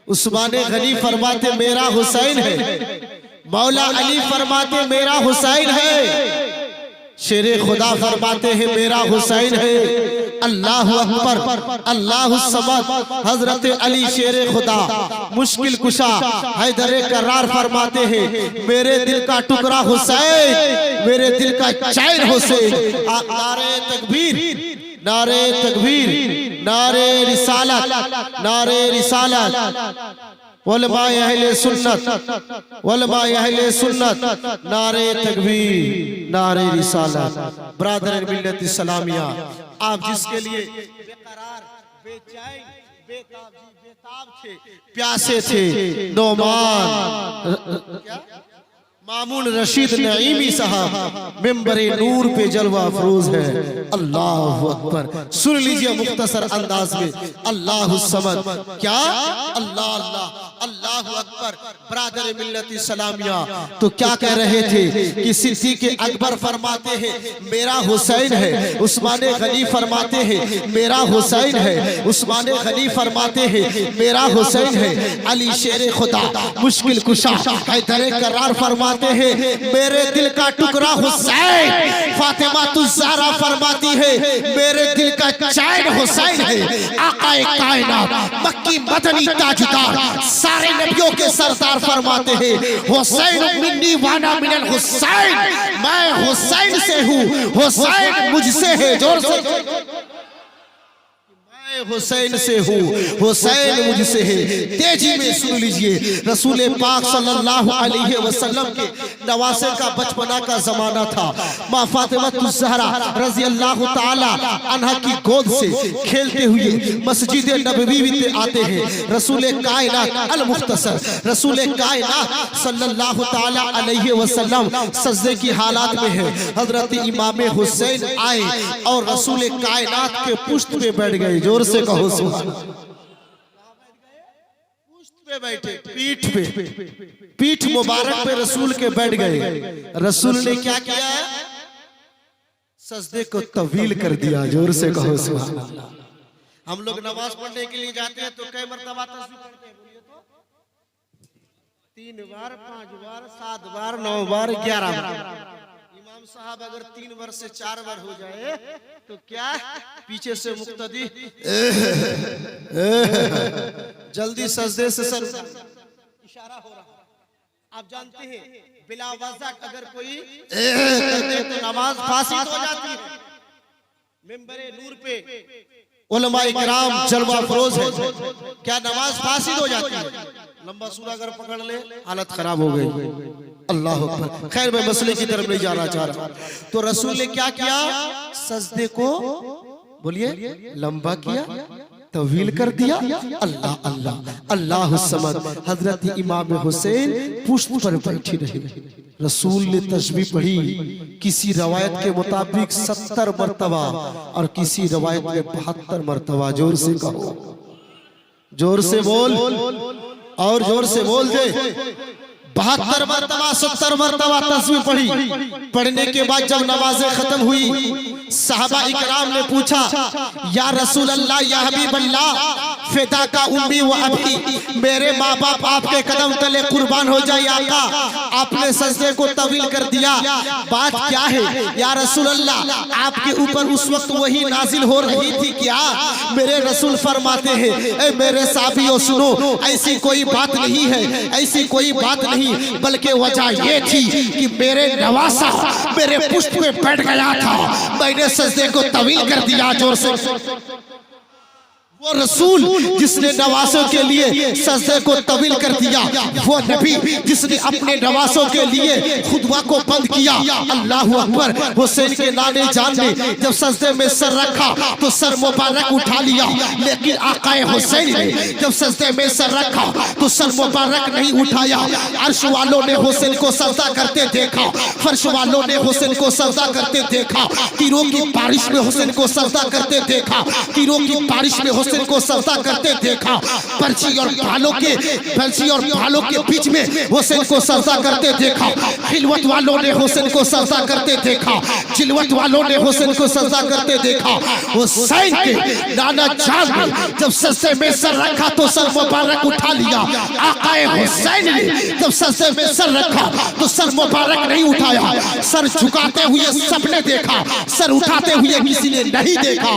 उस्मान गनी फरमाते मेरा हुसैन है। मौला अली फरमाते मेरा हुसैन है। शेरे खुदा फरमाते हैं मेरा हुसैन है। अल्लाह अकबर, अल्लाह समद। हजरत अली शेरे खुदा मुश्किल कुशा हैदर करार फरमाते हैं मेरे दिल का टुकड़ा हुसैन, मेरे दिल का चैन हुसैन। नारे तकबीर, नारे तकबीर, नारे रिसालत, नारे रिसालत। उलमाए अहले सुन्नत, उलमाए अहले सुन्नत। नारे तकबीर, नारे रिसालत। ब्रादर मिल्लत इस्लामिया, आप जिसके लिए बेकरार, बेचैन, बेताब थे, प्यासे थे, नौमान क्या मामून रशीद नईमी साहब मिंबरे नूर पे जलवा अफरोज है। अल्लाह अकबर। सुन लीजिए मुख्तसर अंदाज में। अल्लाह समद क्या अल्लाह अल्लाह अल्लाह अकबर। ब्रादर मिल्लत इस्लामिया तो क्या कह रहे थे कि सिद्दीक़ अकबर फरमाते हैं मेरा हुसैन है। उस्मान गनी फरमाते हैं मेरा हुसैन है। उस्मान गनी फरमाते हैं मेरा हुसैन है। अली शेरे खुदा मुश्किल कुशा हैदर करार फरमाते हैं मेरे दिल का टुकड़ा हुसैन। फातिमा तुज़्ज़हरा फरमाती है मेरे दिल का चैन हुसैन है। आकाए कायनात मक्की मदनी ताजदार सारे नबियों के सरदार फरमाते हैं हुसैन मिन्नी वाना मिनल हुसैन, मैं हुसैन से हूँ, हुसैन मुझसे है। जोर से हुसैन से हूँ, हुसैन मुझसे है। तेजी में सुन लीजिए। रसूल पाक सल्लल्लाहु अलैहि वसल्लम के नवासे का बचपना का जमाना था। माँ फातिमा तुज़्ज़हरा रज़ी अल्लाह ताला अन्हा की गोद से खेलते हुए मस्जिद नबवी में आते हैं। रसूल कायनात अल मुख्तसर रसूल कायनात सल्लल्लाहु ताला अलैहि वसल्लम सजदे की हालात में है। हजरत इमाम हुसैन आए और रसूल कायनात के पुश्त पे बैठ गए। जोर से कहो सुभान। पुश्त पे बैठे, पीठ पे, पीठ मुबारक पे रसूल के बैठ गए। रसूल ने क्या किया? सजदे को तवील कर दिया। जोर से कहो सुभान। हम लोग नमाज पढ़ने के लिए जाते हैं तो कई मरतबा तस्बीह पढ़ते हैं, बोलिए तो 3 बार, 5 बार, 7 बार, 9 बार, 11 बार। इमाम साहब अगर 3 बार से 4 बार हो जाए तो क्या पीछे से मुक्तदी जल्दी सजदे से सर इशारा हो रहा है। आप जानते हैं बिला वजह अगर कोई करते तो नमाज फासिद हो जाती है। मेंबरे नूर पे उलमाए किराम जलवा फरोज है, क्या नमाज फासिद हो जाती है? लंबा सूरा अगर पकड़ ले हालत खराब हो गई। अल्लाह अकबर। खैर मैं मसले की तरफ नहीं जाना चाह रहा। तो रसूल ने क्या किया? सजदे को बोलिए लंबा किया, तवील कर दिया। अल्लाह अल्लाह अल्लाह समद। हजरत इमाम हुसैन पुष्प पर बैठी रही। रसूल ने तस्बीह पढ़ी, किसी रवायत के मुताबिक 70 मरतबा और किसी रवायत में 72 मरतबा। जोर से कहो, जोर से बोल और जोर से बोल दे। 72 मरतबा 70 मरतबा तस्बीह पढ़ी। पढ़ने के बाद जब नमाज़ें खत्म हुई, सहाबा इकराम ने पूछा, या रसूल अल्लाह या हबीब अल्लाह, फिदा का उम्मी व अबी, मेरे माँ बाप आपके कदम तले कुर्बान हो जाए आका, आपने सजदे को तवील कर दिया, बात क्या है? या रसूल अल्लाह, आपके ऊपर उस वक्त वही नाजिल हो रही थी क्या? मेरे रसूल फरमाते हैं, ए मेरे साथियों सुनो, ऐसी कोई बात नहीं है, ऐसी कोई बात नहीं, बल्कि वजह ये थी कि मेरे नवासा मेरे पुष्प पे बैठ गया था, मैंने सजदे को तवील कर दिया। जोर से वो रसूल जिसने नवासों के लिए सजदे को तवील कर दिया, वो नबी जिसने अपने नवासों के लिए खुतबा को बंद किया। अल्लाह अकबर। हुसैन के नाने जान ने जब सजदे में सर रखा तो सर मुबारक उठा लिया, लेकिन आकाए हुसैन ने जब सजदे में सर रखा तो सर मुबारक नहीं उठाया। अर्श वालों ने हुसैन को सजदा करते देखा, फर्श वालों ने हुसैन को सजदा करते देखा, तीरों की बारिश में हुसैन को सजदा करते देखा, तीरों की बारिश में हुसैन को सजदा करते देखा, पर्ची और भालों के बीच में हुसैन को सजदा करते देखा, खिलवत वालों ने हुसैन को सजदा करते देखा, जिलवत वालों ने हुसैन को सजदा करते देखा। हुसैन के नाना जान ने जब सजदे में सर रखा तो सर मुबारक उठा लिया। आकाए हुसैन ने जब सजदे में सर रखा तो सर मुबारक नहीं उठाया। सर झुकाते हुए सबने देखा, सर उठाते हुए किसी ने नहीं देखा।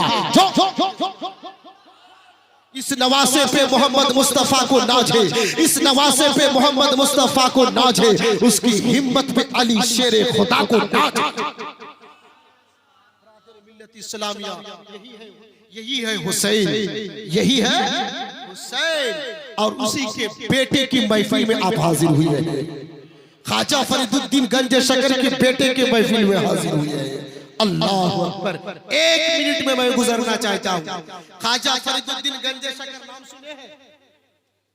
इस नवासे पे मोहम्मद मुस्तफा को नाज है, इस नवासे पे मोहम्मद मुस्तफा को नाज है, उसकी हिम्मत पे अली शेरे खुदा को नाज है। मिल्लत इस्लामिया यही है हुसैन, यही है हुसैन। और उसी के बेटे की महफिल में आप हाजिर हुई है। ख्वाजा फरीदुद्दीन गंज शकर के बेटे के महफिल में हाजिर हुई है। अल्लाह अकबर। 1 मिनट में मैं गुजरना चाहता हूँ। ख्वाजा फरीदुद्दीन गंज शकर नाम सुने हैं?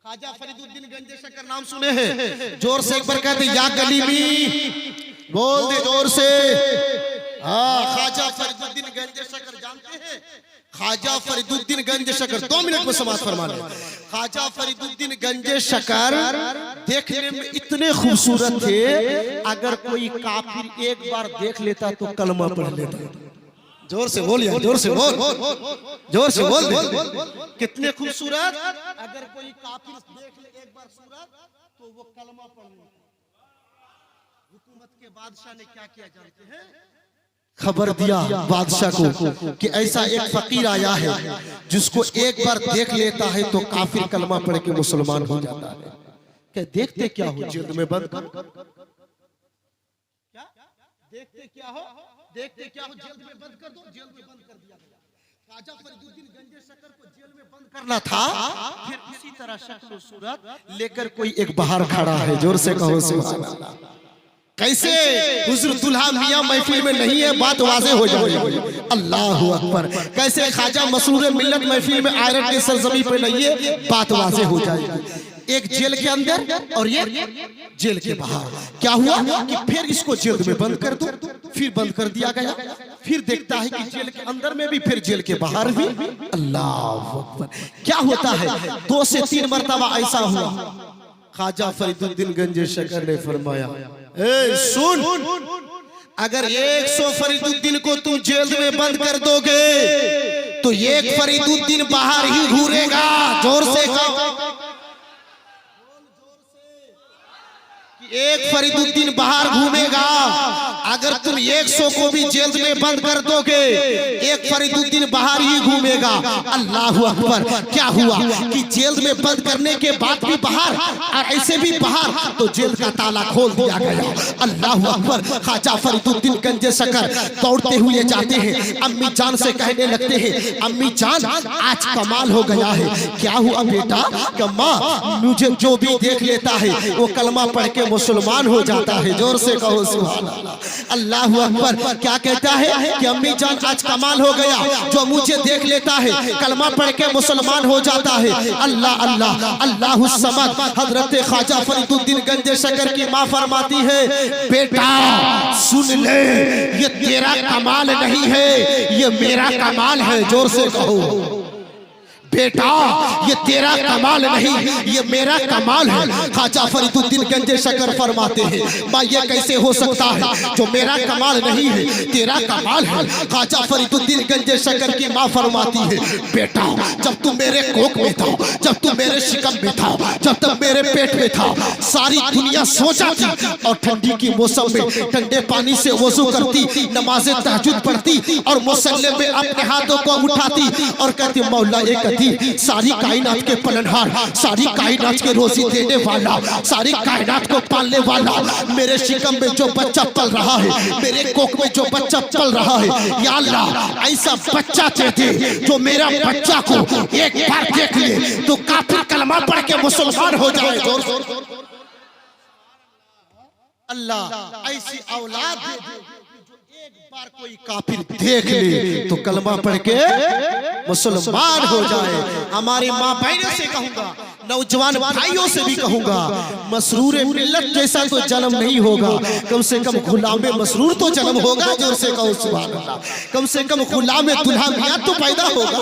ख्वाजा फरीदुद्दीन गंज शकर नाम सुने हैं? जोर से एक बार कहते या गलीमी, बोल दे जोर से। हाँ, ख्वाजा फरीदुद्दीन गंज शकर जानते हैं? ख्वाजा फरीदुद्दीन गंज शकर 2 मिनट में समाप्त फरमा लें। ख्वाजा फरीदुद्दीन गंज शकर देखने में इतने खूबसूरत थे, अगर कोई काफिर एक बार देख लेता तो कलमा पढ़ लेता। जोर से बोल यार, जोर से बोल, जोर से बोल। कितने खूबसूरत, अगर कोई काफिर देख ले एक बार सूरत तो वो कलमा पढ़ लेता। हुकूमत के बादशाह ने क्या किया जानते हैं? खबर दिया बादशाह को कि ऐसा एक फकीर आया है जिसको एक बार देख लेता है तो काफिर कलमा पढ़ के मुसलमान हो जाता है। क्या देखते क्या हो, जेल में बंद कर। क्या देखते क्या हो, देखते क्या हो, जेल में बंद कर दो। जेल में बंद कर दिया गया। ख्वाजा फरीदुद्दीन गंज शकर को जेल में बंद करना था, फिर इसी तरह शक्ल सूरत लेकर कोई एक बाहर खड़ा है। जोर से कहो सुभान अल्लाह। कैसे हुजूर दुल्हा मियां महफिल में नहीं है, बात वाज़े हो जाएगी। अल्लाह अकबर। कैसे ख्वाजा मसरूर मिल्लत महफिल में आयरन की सरजमी पे नहीं है, बात वाज़े हो जाएगी। एक जेल के अंदर और ये जेल के बाहर। क्या हुआ कि फिर इसको जेल में बंद कर दो, फिर बंद कर दिया गया। फिर देखता है कि जेल के अंदर में भी, फिर जेल के बाहर भी। अल्लाह अकबर। क्या होता है? 2 से 3 मरतबा ऐसा हुआ। ख्वाजा फरीदुद्दीन गंज शकर ने फरमाया, ए सुन, अगर 100 फरीदुद्दीन को तू जेल में बंद कर दोगे तो एक फरीदुद्दीन बाहर ही घूरेगा। जोर से कहो एक फरीदुद्दीन बाहर घूमेगा, अगर तुम 100 को भी जेल में बंद कर दोगे, एक फरीदुद्दीन बाहर ही घूमेगा। अल्लाह अकबर। क्या हुआ कि जेल में बंद करने के बाद भी बाहर, और ऐसे भी बाहर, तो जेल का ताला खोल दिया गया। अल्लाह अकबर। ख्वाजा फरीदुद्दीन गंजे शकर दौड़ते हुए जाते हैं, अम्मी जान से कहने लगते हैं, अम्मी जान आज कमाल हो गया है। क्या हुआ बेटा? कि माँ मुझे जो भी देख लेता है वो कलमा पढ़ के मुसलमान हो जाता है। जोर से कहो सुभान अल्लाह। अल्लाह अकबर। क्या कहता है कि अम्मी जान आज कमाल हो गया, जो मुझे देख लेता है कलमा पढ़ के मुसलमान हो जाता है। अल्लाह अल्लाह अल्लाहु समद। हजरत ख्वाजा फरीदुद्दीन गंजे शकर की माँ फरमाती है, बेटा सुन ले, ये तेरा कमाल नहीं है, ये मेरा कमाल है। जोर से कहो बेटा, ये तेरा कमाल नहीं, ये मेरा कमाल है। ख्वाजा फरीदुद्दीन गंजे शकर फरमाते हैं, माँ ये कैसे हो सकता है, जो मेरा कमाल नहीं है तेरा कमाल है। ख्वाजा फरीदुद्दीन गंजे शकर की माँ फरमाती है, बेटा जब तू मेरे कोख में था, जब तू मेरे शिकम में था, जब तक मेरे पेट में था, सारी दुनिया सो जाती और ठंडी की मौसम में ठंडे पानी से वजू करती, नमाज़े तहज्जुद पढ़ती और मुसल्ले में अपने हाथों को उठाती और कहती, मौला एक सारी कायनात के पलनहार, सारी कायनात के रोजी देने वाला, सारी कायनात को पालने वाला, मेरे शिकम में जो बच्चा पल रहा है, मेरे कोख में जो बच्चा पल रहा है, या अल्लाह ऐसा बच्चा दे जो मेरा बच्चा को एक बार देख ले तो काफिर कलमा पढ़ के मुसलमान हो जाए। अल्लाह ऐसी औलाद एक बार कोई काफिर देख ले तो कलमा पढ़ के मुसलमान हो जाए। हमारी माँ बहनों से कहूंगा, नौजवान भाइयों से भी कहूंगा, मसरूर मिल्लत जैसा तो जन्म नहीं होगा, कम से कम गुलाम मसरूर तो जन्म होगा। जोर से कहो सुभान अल्लाह। कम से कम गुलाम दुल्हा मियां तो पैदा होगा,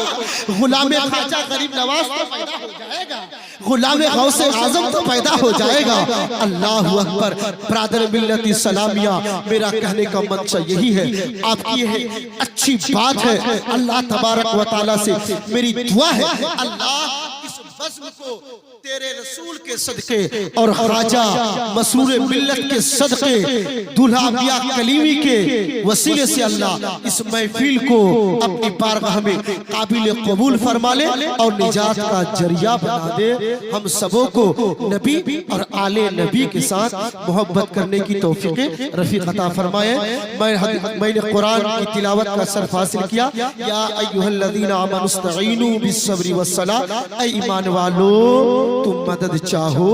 गुलाम ख्वाजा गरीब नवाज तो पैदा हो जाएगा, गुलाम गौसे आजम तो पैदा हो जाएगा। अल्लाह अकबर। ब्रादर मिल्लत सलामिया, मेरा कहने का मंशा यही है, आपकी है अच्छी बात है। अल्लाह तबारक व तआला से मेरी दुआ है, अल्लाह इस बज़्म को तेरे रसूल के सदके और ख्वाजा मसरूर मिल्लत के सदके, दूल्हा अंबिया कलीमी के वसीले से अल्लाह इस महफिल को अपनी बारगाह में काबिल कबूल फरमा ले और निजात का जरिया बना दे। हम सबों को नबी और आले नबी के साथ मोहब्बत करने की तौफीक रफीक अता फरमाए। मैंने कुरान की तिलावत का सरफ हासिल किया, या अय्युहल्लज़ीना आमनुस्तईनु बिस्सब्रि वस्सलाह, ऐ ईमान वालो तुम मदद चाहो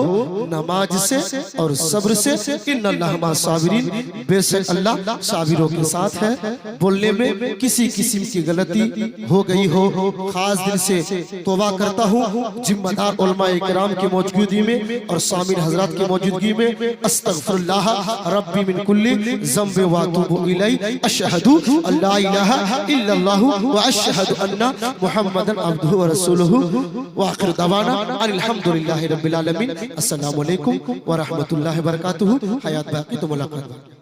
नमाज से और सब्र से, इन्नल्लाह मा साबिरीन, बेशक अल्लाह साबिरों के साथ है। बोलने में किसी किस्म की गलती हो गई हो, खास दिल से तौबा करता हूँ। जिम्मेदार उलमाए किराम की मौजूदगी में और सामिर हजरात की मौजूदगी में अस्तगफिरुल्लाह रब्बी मिन कुल्ली ज़ंब व अतूबु इलैहि, अशहदु अल्ला इलाहा इल्लल्लाह व अशहदु अन्ना मुहम्मदन अब्दुहु व रसूलुहु व आखिर दवाना अल्हम्दुलिल्लाहि रब्बिल आलमीन। अस्सलामु अलैकुम व रहमतुल्लाहि व बरकातुहू। हयात बाकी तो मुलाकात।